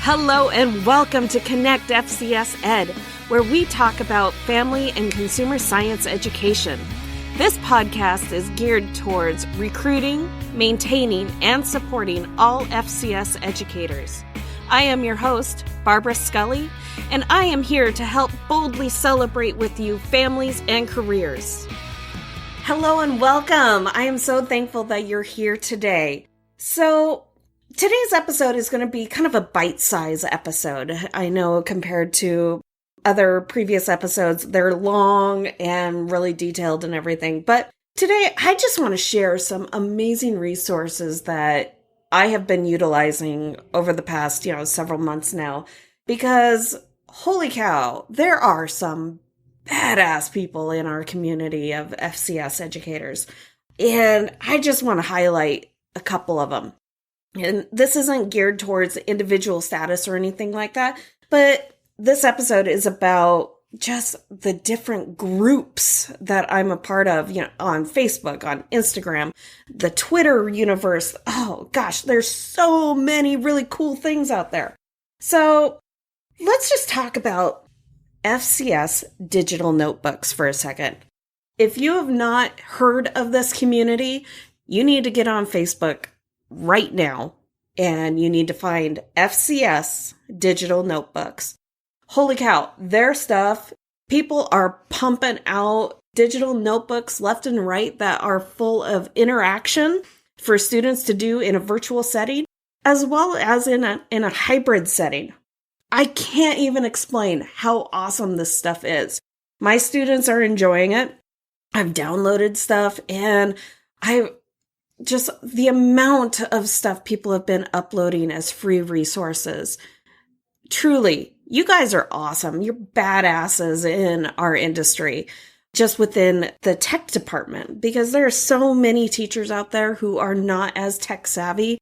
Hello and welcome to Connect FCS Ed, where we talk about family and consumer science education. This podcast is geared towards recruiting, maintaining, and supporting all FCS educators. I am your host, Barbara Scully, and I am here to help boldly celebrate with you families and careers. Hello and welcome. I am so thankful that you're here today. So, today's episode is going to be kind of a bite-sized episode. I know compared to other previous episodes, they're long and really detailed and everything. But today, I just want to share some amazing resources that I have been utilizing over the past, several months now. Because, holy cow, there are some badass people in our community of FCS educators. And I just want to highlight a couple of them. And this isn't geared towards individual status or anything like that, but this episode is about just the different groups that I'm a part of, on Facebook, on Instagram, the Twitter universe. Oh gosh, there's so many really cool things out there. So let's just talk about FCS digital notebooks for a second. If you have not heard of this community, you need to get on Facebook right now, and you need to find FCS digital notebooks. Holy cow, their stuff, people are pumping out digital notebooks left and right that are full of interaction for students to do in a virtual setting, as well as in a hybrid setting. I can't even explain how awesome this stuff is. My students are enjoying it. I've downloaded stuff, and just the amount of stuff people have been uploading as free resources. Truly, you guys are awesome. You're badasses in our industry, just within the tech department, because there are so many teachers out there who are not as tech savvy,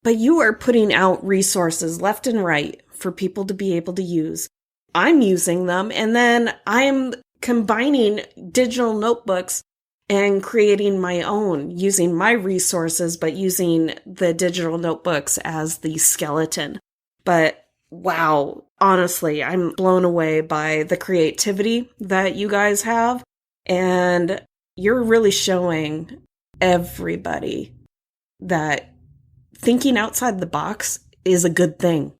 but you are putting out resources left and right for people to be able to use. I'm using them, and then I'm combining digital notebooks and creating my own, using my resources, but using the digital notebooks as the skeleton. But wow, honestly, I'm blown away by the creativity that you guys have. And you're really showing everybody that thinking outside the box is a good thing.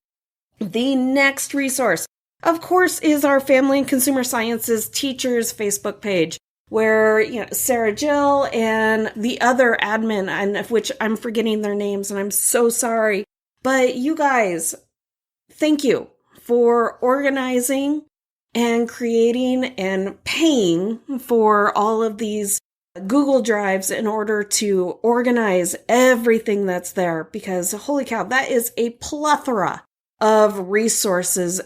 The next resource, of course, is our Family and Consumer Sciences Teachers Facebook page, where, Sarah Jill and the other admin, and of which I'm forgetting their names, and I'm so sorry. But you guys, thank you for organizing and creating and paying for all of these Google Drives in order to organize everything that's there. Because holy cow, that is a plethora of resources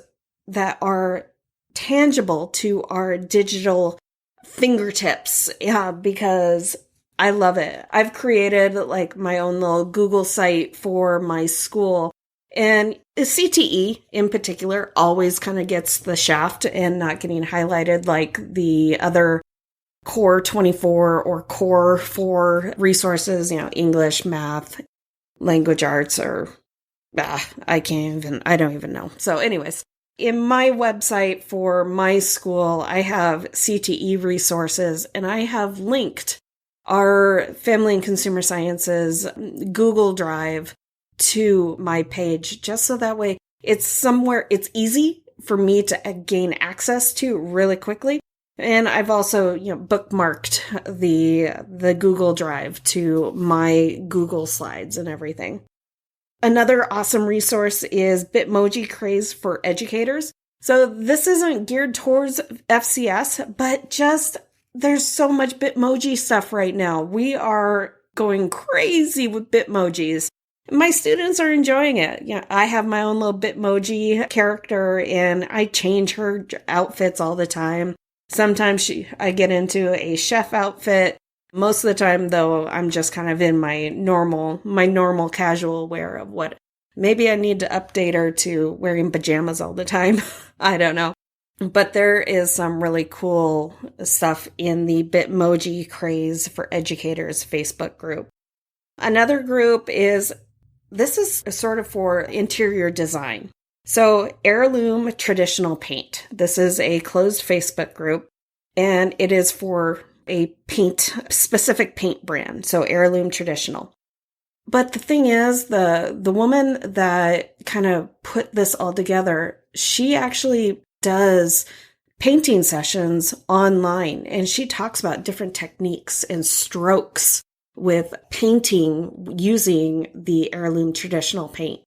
that are tangible to our digital fingertips. Yeah, because I love it. I've created my own little Google site for my school, and CTE in particular always kind of gets the shaft and not getting highlighted like the other Core 24 or Core 4 resources, English, math, language arts, or I don't even know. So anyways, in my website for my school, I have CTE resources, and I have linked our Family and Consumer Sciences Google Drive to my page, just so that way it's somewhere it's easy for me to gain access to really quickly. And I've also, bookmarked the Google Drive to my Google Slides and everything. Another awesome resource is Bitmoji Craze for Educators. So this isn't geared towards FCS, but just there's so much Bitmoji stuff right now. We are going crazy with Bitmojis. My students are enjoying it. I have my own little Bitmoji character, and I change her outfits all the time. Sometimes I get into a chef outfit. Most of the time, though, I'm just kind of in my normal casual wear of what maybe I need to update her to wearing pajamas all the time. I don't know. But there is some really cool stuff in the Bitmoji Craze for Educators Facebook group. Another group is, this is sort of for interior design. So Heirloom Traditional Paint. This is a closed Facebook group, and it is for a specific paint brand. So Heirloom Traditional. But the thing is, the woman that kind of put this all together, she actually does painting sessions online, and she talks about different techniques and strokes with painting using the Heirloom Traditional Paint.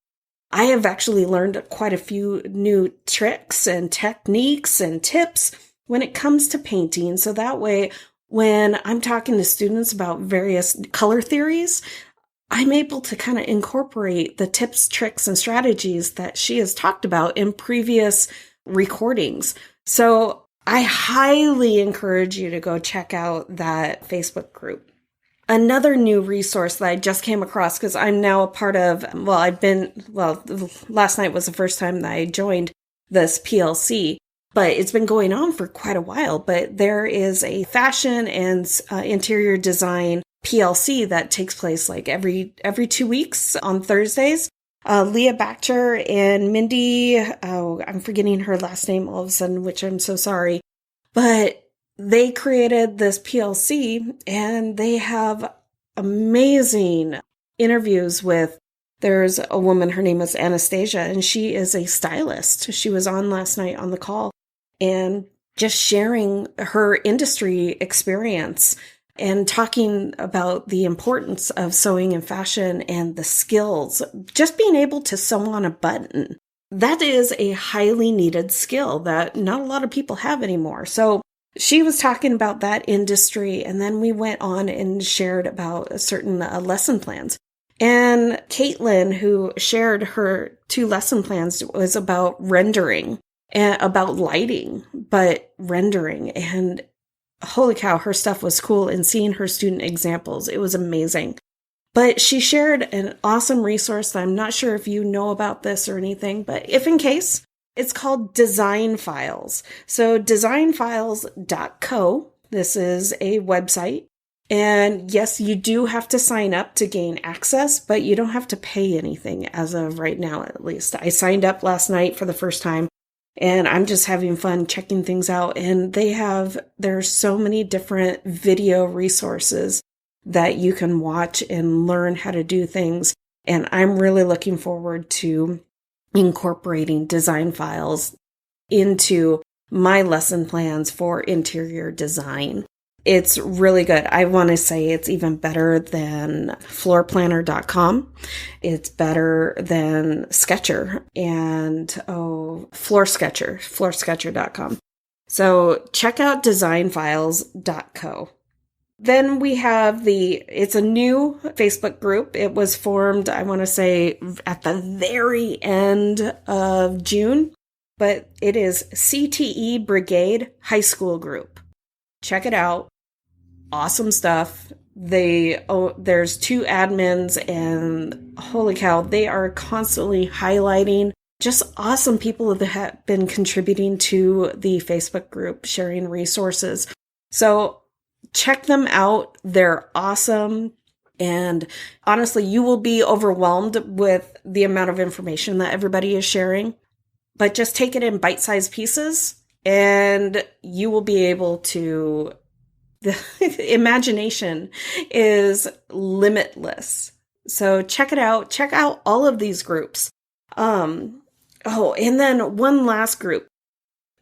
I have actually learned quite a few new tricks and techniques and tips when it comes to painting. So that way, when I'm talking to students about various color theories, I'm able to kind of incorporate the tips, tricks, and strategies that she has talked about in previous recordings. So I highly encourage you to go check out that Facebook group. Another new resource that I just came across, because I'm now a part of, last night was the first time that I joined this PLC, but it's been going on for quite a while. But there is a fashion and interior design PLC that takes place like every 2 weeks on Thursdays. Leah Bachter and Mindy, I'm forgetting her last name all of a sudden, which I'm so sorry, but they created this PLC and they have amazing interviews with, there's a woman, her name is Anastasia, and she is a stylist. She was on last night on the call and just sharing her industry experience and talking about the importance of sewing and fashion and the skills, just being able to sew on a button. That is a highly needed skill that not a lot of people have anymore. So she was talking about that industry, and then we went on and shared about certain lesson plans. And Caitlin, who shared her 2 lesson plans, was about rendering and about lighting, but rendering. And holy cow, her stuff was cool, and seeing her student examples, it was amazing. But she shared an awesome resource that I'm not sure if you know about this or anything, but if in case, it's called Design Files. So designfiles.co, this is a website. And yes, you do have to sign up to gain access, but you don't have to pay anything as of right now, at least. I signed up last night for the first time, and I'm just having fun checking things out. And there's so many different video resources that you can watch and learn how to do things. And I'm really looking forward to incorporating Design Files into my lesson plans for interior design. It's really good. I want to say it's even better than floorplanner.com. It's better than Sketcher and floorsketcher.com. So check out designfiles.co. Then we have it's a new Facebook group. It was formed, I want to say, at the very end of June, but it is CTE Brigade High School Group. Check it out. Awesome stuff. There's 2 admins, and holy cow, they are constantly highlighting just awesome people that have been contributing to the Facebook group, sharing resources. So check them out. They're awesome. And honestly, you will be overwhelmed with the amount of information that everybody is sharing, but just take it in bite-sized pieces and you will be able to, the imagination is limitless. So check it out. Check out all of these groups. And then one last group.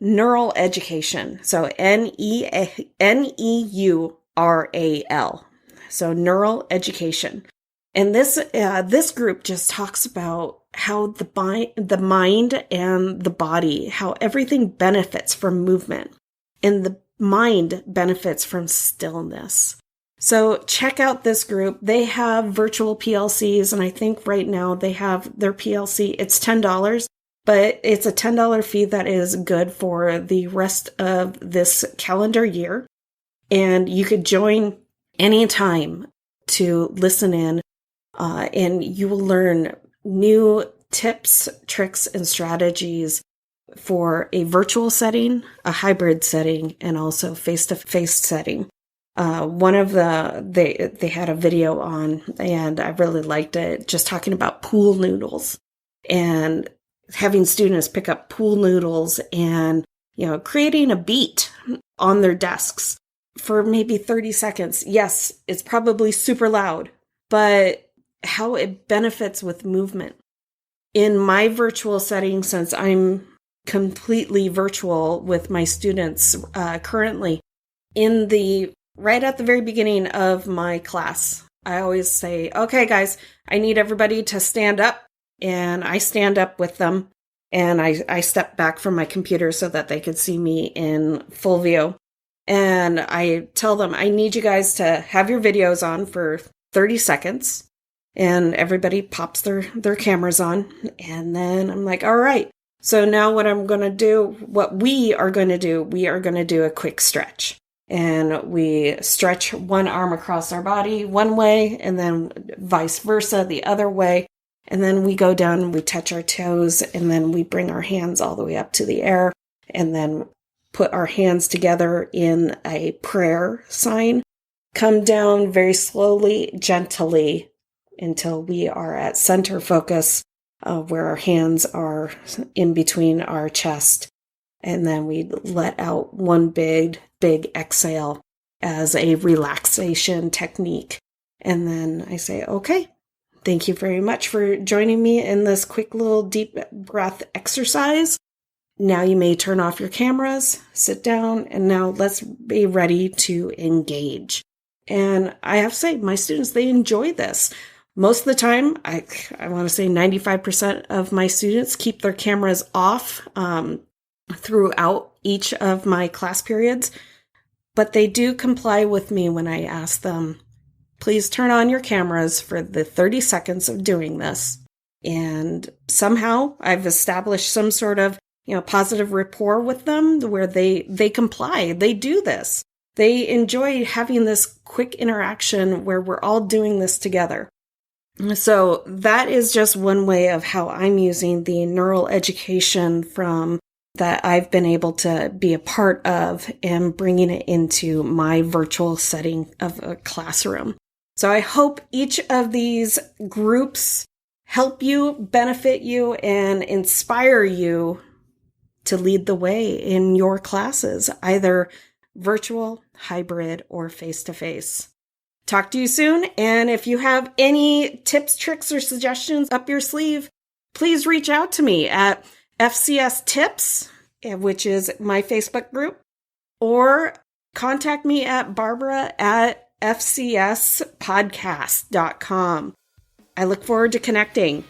Neural Education. So NEURAL. So Neural Education. And this group just talks about how the mind and the body, how everything benefits from movement, and the mind benefits from stillness. So check out this group. They have virtual PLCs, and I think right now they have their PLC. It's $10. But it's a $10 fee that is good for the rest of this calendar year. And you could join anytime to listen in, and you will learn new tips, tricks, and strategies for a virtual setting, a hybrid setting, and also face-to-face setting. They had a video on, and I really liked it, just talking about pool noodles. And having students pick up pool noodles and, creating a beat on their desks for maybe 30 seconds. Yes, it's probably super loud, but how it benefits with movement. In my virtual setting, since I'm completely virtual with my students currently, right at the very beginning of my class, I always say, okay, guys, I need everybody to stand up. And I stand up with them, and I step back from my computer so that they can see me in full view. And I tell them, I need you guys to have your videos on for 30 seconds. And everybody pops their cameras on. And then I'm like, all right. So now what we are going to do a quick stretch. And we stretch one arm across our body one way, and then vice versa the other way. And then we go down and we touch our toes, and then we bring our hands all the way up to the air, and then put our hands together in a prayer sign. Come down very slowly, gently, until we are at center focus, where our hands are in between our chest. And then we let out one big exhale as a relaxation technique. And then I say, okay, thank you very much for joining me in this quick little deep breath exercise. Now you may turn off your cameras, sit down, and now let's be ready to engage. And I have to say, my students, they enjoy this. Most of the time, I want to say 95% of my students keep their cameras off throughout each of my class periods, but they do comply with me when I ask them, please turn on your cameras for the 30 seconds of doing this. And somehow I've established some sort of, positive rapport with them where they comply. They do this. They enjoy having this quick interaction where we're all doing this together. So that is just one way of how I'm using the neural education from that I've been able to be a part of and bringing it into my virtual setting of a classroom. So I hope each of these groups help you, benefit you, and inspire you to lead the way in your classes, either virtual, hybrid, or face-to-face. Talk to you soon, and if you have any tips, tricks, or suggestions up your sleeve, please reach out to me at FCS Tips, which is my Facebook group, or contact me at barbara@fcspodcast.com. I look forward to connecting.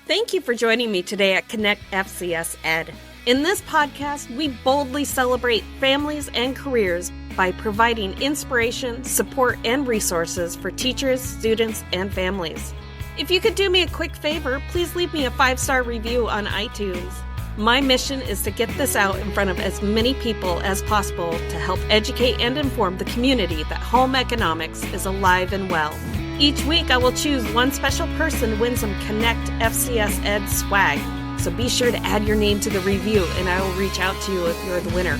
Thank you for joining me today at Connect FCS Ed. In this podcast, we boldly celebrate families and careers by providing inspiration, support, and resources for teachers, students, and families. If you could do me a quick favor, please leave me a 5-star review on iTunes. My mission is to get this out in front of as many people as possible to help educate and inform the community that home economics is alive and well. Each week, I will choose one special person to win some Connect FCS Ed swag. So be sure to add your name to the review, and I will reach out to you if you're the winner.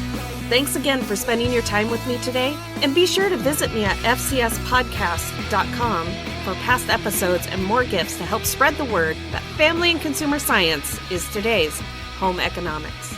Thanks again for spending your time with me today, and be sure to visit me at fcspodcast.com for past episodes and more gifts to help spread the word that family and consumer science is today's home economics.